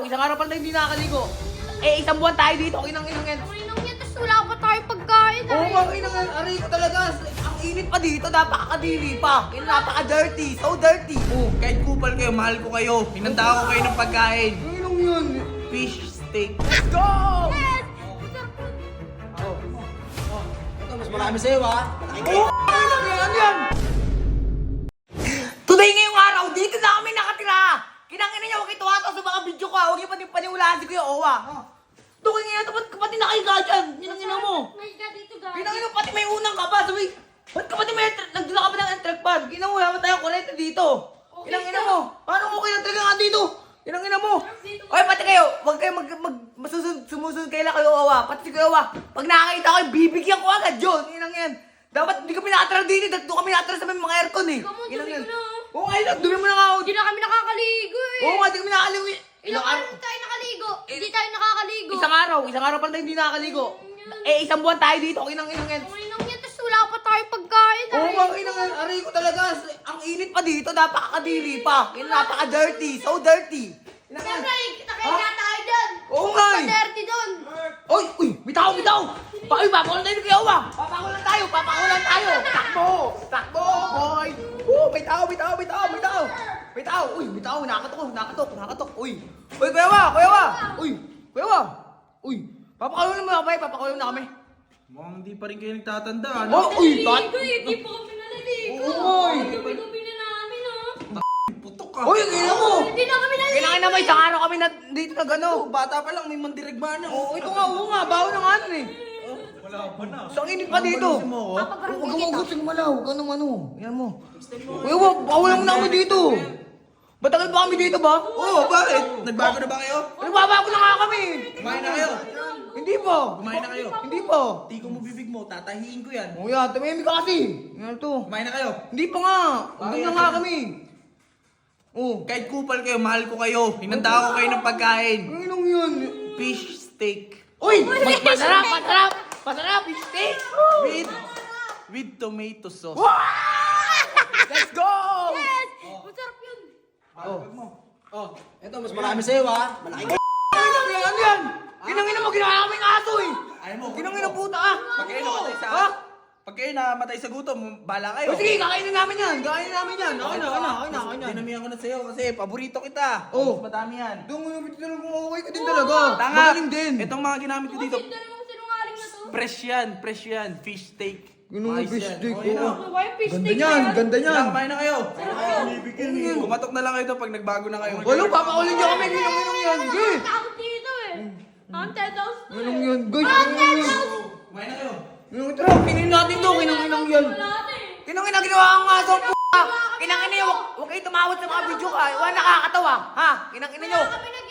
isang araw pala hindi nakakaligo. Eh, isang buwan tayo dito, inang yan. Ang inang yan, tapos wala pa tayong pagkain. Oo, ang inang yan, aray ko talaga. Ang init pa dito, napakadili pa. Napaka-dirty, so dirty. Oh, kahit kupal kayo, mahal ko kayo. Hinanda ko kayo ng pagkain. Ang inang yun. Fish steak. Let's go! Yes! Masarap yun. Ito, mas marami sa'yo ha. Oo, ang inang yan. Today ngayong araw, dito na kami nakatira. Kinangin niya, huwag ituwa sa mga video ko. Huwag niyo pati paniwalaan si Kuya Owa. Tukay ngayon, pati nakahiga dyan. Kinangin mo. Nahiga dito, guys. Kinangin mo, pati may unang ka pa. Sabi, ba't ka pati may nagdala ka pa ng entrek pad? Kinangin mo, wala tayong kurente dito. Kinangin mo. Paano okay na talaga nga dito? Kinangin mo. Oy, pati kayo, huwag kayo sumusunod kayo lang Kuya Owa. Pati si Kuya Owa, pag nakakita ko, bibigyan ko agad yun. Kinangin. Dapat hindi kami nakatira dito. Doon kami nakatira sa may mga aircon eh. Come on, Kinangin. dumi ko na. Oo, ay lang, dumi mo na nga ako. Hindi na kami nakakaligo eh. Oo nga, di kami nakakaligo. Ilang araw tayo nakaligo? Hindi tayo nakakaligo. Isang araw pala tayo hindi nakakaligo. Eh, isang buwan tayo dito, inang yan. Ang inang yan, tapos wala pa tayong pagkain. Oo, ang inang yan, aray ko talaga. Ang init pa dito, napakadili pa. Napaka-dirty, so dirty. Inang yan. Siyempre, nakaya tayo dyan. Oo nga eh. Dirty doon. Oy, bitaw. Papakulan tayo kay Owa. Papakulan tayo. Takbo, boy. Bitaw. Bitaw, nakatok. Uy, Kuya Owa. Papakulan mo na kami. Mukhang hindi pa rin kayo nagtatanda. Oh, uy, Hindi po kami nalaligo. Oo, oy. Gabi na namin, oh. Putok ka. Uy, kailan mo. Hindi na kami nalaligo. Kailangan naman, isang araw kami na dito na gano. Bata pa lang, may mandirigma na. Oo, ito nga, baho na nga nun eh. Wala pa na. Ang init pa dito. Ano mo, oh? Huwag Papagarong kang kita. magusin malaw, huwag kang ano. Yan mo. Kuya, bawal mo na kami dito. Batagal ba kami dito ba? Oo, bakit? Nagbago na ba kayo? Nagbabago na nga kami. Kumain na kayo. Hindi po. Kumain na kayo. Hindi po. Tiko mo bibig mo, tatahiin ko yan. Kuya, tumimik ka kasi. Yan to. Kumain na kayo. Hindi pa nga. Hindi na nga kami. Oh. Kahit kupal kayo, mahal ko kayo. Hinanda ko kayo ng pagkain. Ang inong yun. Fish steak. Uy! Masarap! Steak! With tomato sauce. Let's go! Yes! Masarap yun. Oh, ito mas marami sa'yo ha. Malaki. Ano yan? Kinangin mo, ginawa kaming aso eh. Ayaw mo. Kinangin ang puta ah. Ha? Pag kayo namatay sa gutom, bala kayo. O sige, kakainin namin yan. Okay na. Dinamihan ko na sa'yo kasi paborito kita. Oh. Mas madami yan. Doon mo yung talagang okay ka din talaga. Tanga. Magaling din. Itong mga ginamit ko dito, Hindi na naman sinungaling na to. fresh yan. Fish steak. Ginawang Ayos fish yan. steak, Oh, yun oo. oh. Ano ba yung fish Ganda stick niyan, na yan? ganda niyan. Kailangan kumain na kayo. Kumatok na lang kayo pag nagbago na kayo. Wala, papakulin niyo kami. Kinangin yan. Sige. Takot dito eh. Haunted house to Kinang eh. yan. Guys, Haunted kinang yan. house! Kumain na kayo. Tara, kinin natin to. Kinangin yan. Wala na eh. Kinangin na ginawa ang aso, p***a. Kinangin na yun. Huwag kayo tumawad sa mga video ka. Wala nakakatawa. Ha? Kinangin na nyo. Wala kami nag